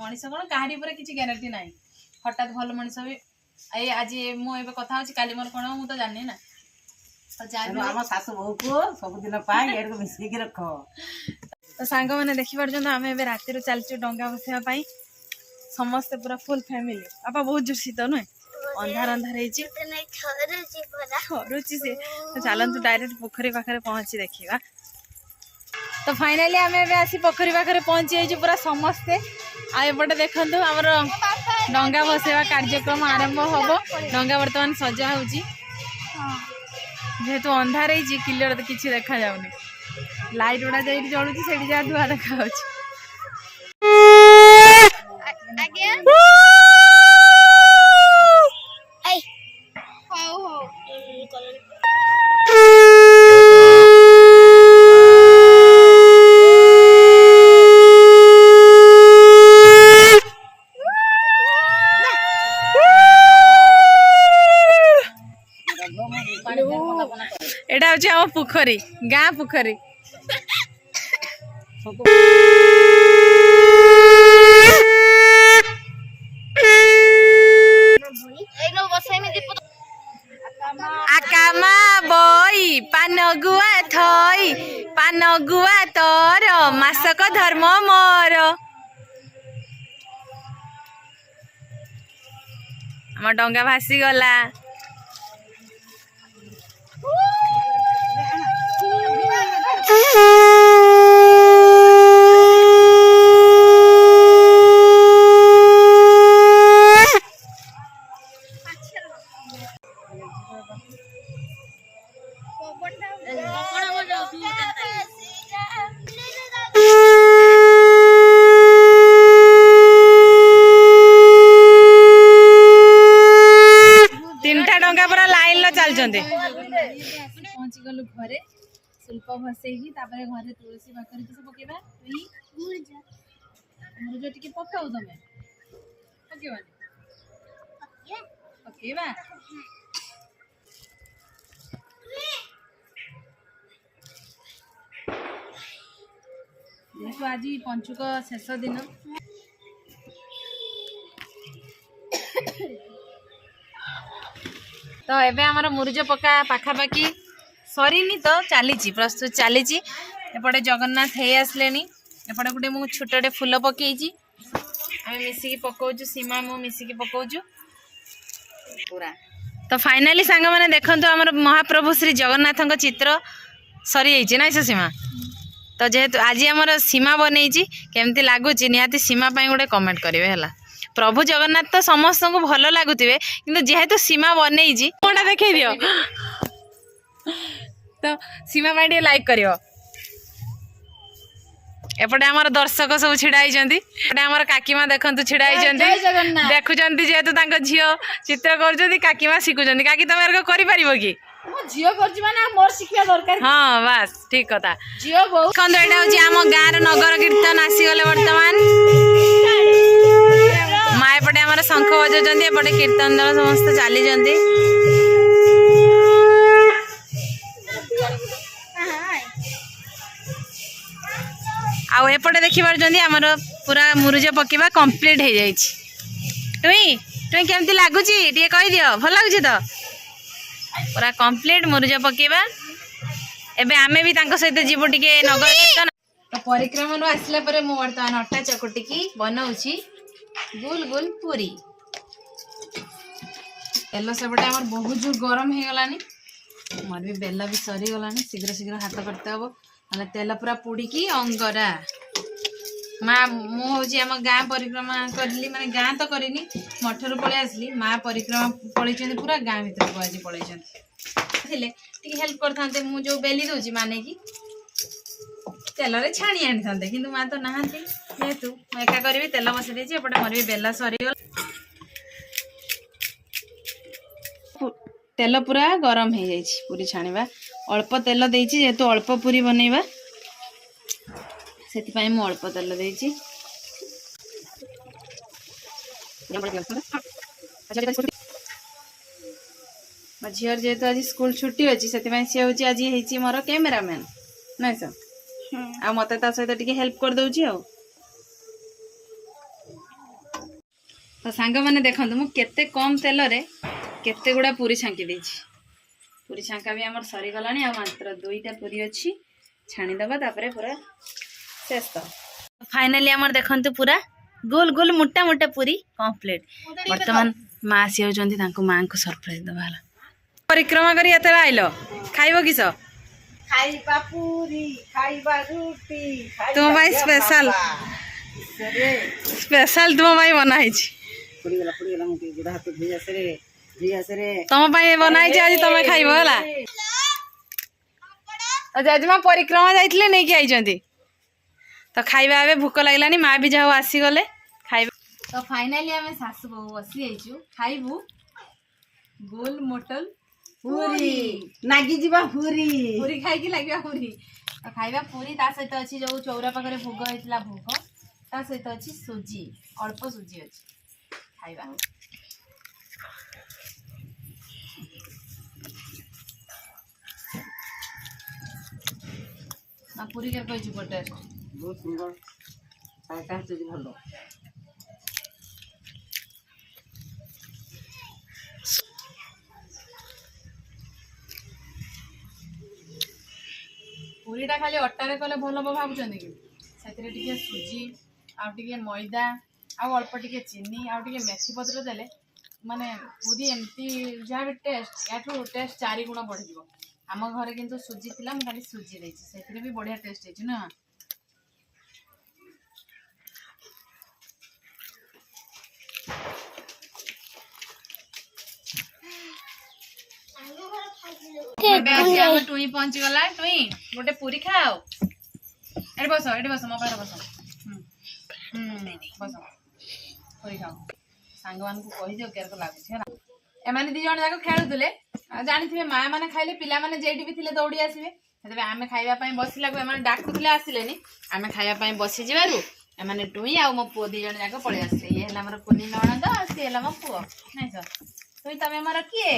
मनीष कौन कहारी पर किसी ग्यारंटी ना हठात भल मनीष भी आज मुझे कथा होची काली मोर कौन मु तो जानी ना आम सासू बहु को सबुदिन पाई मिसेक रख तो सांग मैंने देखी पार्छ आम ए राति चलचु डंगा बसवाई समस्ते पूरा फुल फैमिली बापा बहुत जोर शीत नुहे अंधार अंधार थरुची से तो चलतु डायरेक्ट पोखरी पाखे पहुंची देखा तो फाइनाली आम आसी पोखरी पाखे पहुंची जाइए पूरा समस्ते आटे देखु आमर डंगा बसवा कार्यक्रम आरंभ हम डंगा बर्तमान सजा हो जेहेतु अंधार क्लियर तो किसी देखा जाऊनी लाइट गुड़ा जा जलुची से जहाँ धुआ देखा एटा हूँ आम पोखरी गाँ पोखरी आकामा बई पान गुआ थई पान गुआ तोर मासक धर्म मोर आम डंगा भासी गला पहुंची गलु घरे शिल्प भसई घरे तुलसी पाखे किस पकेबा मुरुज टिके पकाऊ तमे पकेबानी पकेबा जेहेतु आज पंचुक शेष दिन तो एबे हमर मुरुज पका पाखापाखी सरीनी तो चली प्रस्तुत चली एपटे जगन्नाथ हे आसले एपटे गोटे मु छोटे फूल पकई आम मिसिकी पकाउछु सीमा मु मिसिकी पकाउछु पूरा तो फाइनाली सांग मैंने देखु आमर महाप्रभु श्री जगन्नाथ चित्र सरी जाइए ना सीमा तो जेहेतु आज आमर सीमा बनई केमती लगुच निहाती सीमा गोटे कमेंट करेंगे है प्रभु जगन्नाथ तो समस्त को भल लगुवे कि जेहेतु सीमा बनई कौटा देखे दियो तो सीमा भाई लाइक करियो एपटे आमर दर्शक सब छिड़ा होमर काकीमा देखु छिड़ा देखुं जेहेतु झील चित्र कर काकीमा शिखुं काकी तुम एरक कर कि हाँ बास ठीक कथा देखो यहाँ आम गाँव नगर कीर्तन आसीगले बर्तमान माँ एपटे आमर शंख बजाउछन्ति एपटे कीर्तन दल समस्त चली आउपटे देखी पार्टी आमर पूरा मुरुज पकेबा कंप्लीट हो जाए टुई टुई केमती लगुच कही दियो भल लगुच तो पूरा कंप्लीट मुरुज पकेबा एबे आमे भी तांको सहित जीवो टिके नगर कीर्तन तो परिक्रमा आसला परे मु वर्तमान अट्टा चकटी की बनाउछि गोल गोल पूरी तेल सेपटे आमर बहुत जोर गरम हो गलानी मोर भी बेला भी सरी गलानी शीघ्र शीघ्र हाथ करते हम ना तेल पूरा पोड़ी अंगरा माँ मुझे आम गाँ परिक्रमा करी माने गाँ तो करनी मठर पलि आसली माँ परिक्रमा पलैं पूरा गाँ भर को आज पलैं हेल्प करते मुझे बेली दूसरी माने कि तेल रे छाणी आनी था कि माँ तो नहांती जेहेतु एका करी तेल बसई देती एपटे मोर भी बेला सरीगला तेल पूरा गरम हो जाए पूरी छाणीबा अल्प तेल देती जेहेतु अल्प पूरी बनइबा से मु अल्प तेल देती झीर जेहेतु आज स्कूल छुट्टी अच्छी से सी हूँ आज है मोर कैमेरामैन नाई सर आ मत सहित टिके हेल्प कर दउची तो सांग मैंने देखो मु केते कम तेल रे केते गुड़ा पूरी छांकी देछि पूरी छांका भी हमर सरी गलानी आ मात्र 2टा पूरी अछि छाणी दबा तापरे पूरा शेष तो फाइनली हमर देखंतु पूरा गोल गोल मोटा मोटा पूरी कंप्लीट वर्तमान माँ आसी होचंती तांको माँ को सरप्राइज दबा हला परिक्रमा करी एते आइलो खाइबो किस खाइबा पूरी खाइबा रुटी तुम भाई स्पेशल स्पेशल तुम भाई बनाई छी पुड़ी गला मुके गुडा हाथ धुई आसे रे तुम भाई बनाई छी आज तुम खाइबो हला जजमा परिक्रमा जाइथिले नै कि आइचंती तो खाइबा आबे भूख लागलानी माँ भी जाओ आसी गले खाइबा तो फाइनली हमें सासु बहु बसी आइछु खाइबू गोल मोटल पूरी नागी जीवा पूरी पूरी खाई की लगिया पूरी तो खाइबा पूरी ता सहित अछि जो चौरा पाखरे भोग हेतला भोग ता सहित अछि सुजी अल्प सुजी अछि खाइबा ना पूरी कर कहै छु टेस्ट बहुत सुंदर साइटा हचि भलो पूरीटा खाली अट्टारे कले भल हम भावुं कि से टिके सुजी आउ टिके मैदा आउ अल्प टिके चीनी आउ टिके मेथी पत्र देले माने पूरी एमती जहाँ भी टेस्ट याठू टेस्ट 4 गुण बढ़ जाव आम घरे किंतु सुजी थिला मु खाली सुजी देछि सेथिरे भी बढ़िया टेस्ट हेछि ना टुई पहुंच गला टुई गोटे पूरी खाओ एडी बस मो पारे बस बस पूरी खाओ सांग मान को कहि दियो केरको लागु छै ना एमाने दी जण जाको खेलुतले जानि थिबे मां माने खाइले पिला माने जेठी भी थिले दौड़ी आसीबे सेतबे आमे खाइबा पई बसिला को एमाने डाकुतले आसिलेनी आमे खाइबा पई बसि जिबारु एमाने टुई आ मो पो दी जण जाको पळे आसले ये हला हमर कुनी नणंद आसी हला मो पो नै सर तुई तमे हमर किए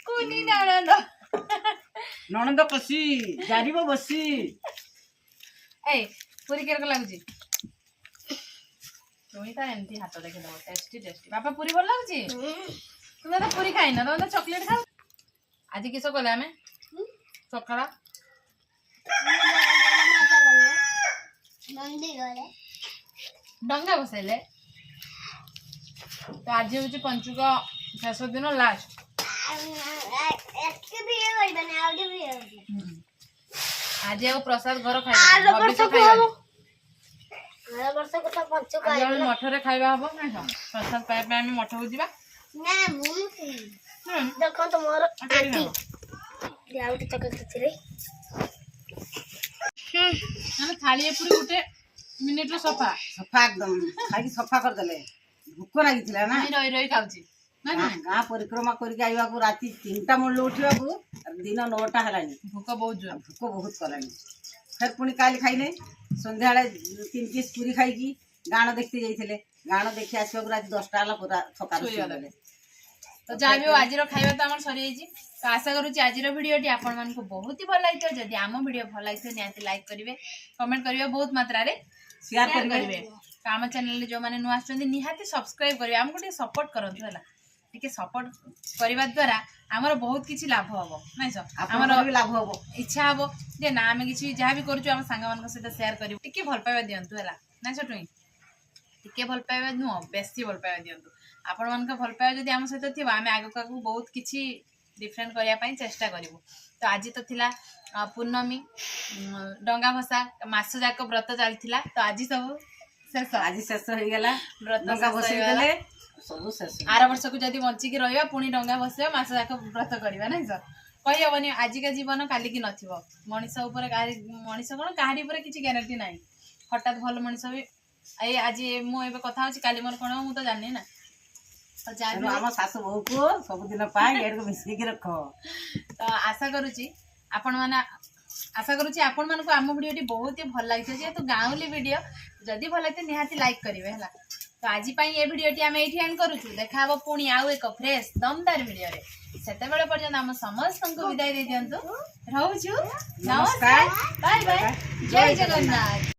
कुनी नणंद नणंद कसी जारीबो बसी ए पूरी केरको लागुची तुई ता एमती हाथ देखे दो टेस्टी बापा पूरी भल लागुची तुम तो पूरी खाई ना तुम तो चॉकलेट खाओ आज किस कले आमे सकाळ डंगा बसैले तो आज हूँ पंचुक शेष दिन लास्ट आज आउ प्रसाद घर खाई मठरे खाइबा हबो नै प्रसाद पाए पे आमे मठ को जिबा ना मुझे देखो तो मोर आंटी याउटी चकत रे हम थाली पुरी गुटे मिनिट रो सफा एकदम खाई सफा कर देले भूख लागी थिला ना रही रही खाउची ना ना गाँ परिक्रमा करके आइबा को राती 3टा मन उठिबा को दिन 9टा हलानी भूख बहुत कलानी फिर पुणी काली खाइले संध्या 3 पीस पूरी खाई गाण देखते जाइले गाण देखि आसबा को राती 10टा हला पूरा थका गले तो जहाँ भी आज खाଇବା तो आम सरी तो आशा करुँच आज भिडियोटी आपण मानक बहुत ही भल लगी जदि आम भिडियो भल लगी निहाती लाइक करेंगे कमेंट करेंगे बहुत मात्रा रे शेयर करेंगे तो आम चैनल जो मैंने नुआ आसुछन्ति निहाती सब्सक्राइब करेंगे आमको टिके सपोर्ट करंतु हला टिके सपोर्ट करबा द्वारा आमर बहुत किछि लाभ हबो नै सर आमर भी लाभ हबो इच्छा हबो जे ना आमे किछि जहाँ भी करूछु आम सांग मानक सहित शेयर करिवो टिके भल पाइबा दियंतु हला नै सटुई टिके भल पाइबा नुह बेसी भल पाइबा दियंतु आपण मान भल पाइबा जदि आम सहित थिबा आमे आगो कागो बहुत किछि डिफरेंट करिया पई चेष्टा करिवो तो आज तो थिला पूर्णमी डंगा भसा मास जाक व्रत चलथिला तो आज सब शेष हो गला व्रत डंगा भसई देले सब शेष आर वर्ष को जदि बंची की रहबा पुणी डंगा भसबा मास जाक व्रत करबा नै सर कहि हबनी आज का जीवन काली की नथिबो मनीष ऊपर मनीष कोन काहारी ऊपर किछि ग्यारंटी नाही हठात भल मनीष भी ए आज मु एबे कथा होछि काली मन कोन मु तो जानि ना तो आम सासु बहु को सब दिन पाई एड को मिसकी के रखो तो आशा करूची आपण माने आशा करूची आपण मान को आम वीडियोटी बहुत ही भल लागिछ जे तो गाउली वीडियो जदी भल लागिते निहाती लाइक करिवे हला तो आज पई ए वीडियोटी हम एठी एंड करूछु देखा हबो पुणी आउ एक फ्रेश दमदार वीडियो रे सेते बेले पर्यंत हम समस्त को विदाई दे दियंतु रहउछु नमस्कार बाय बाय जय जगन्नाथ।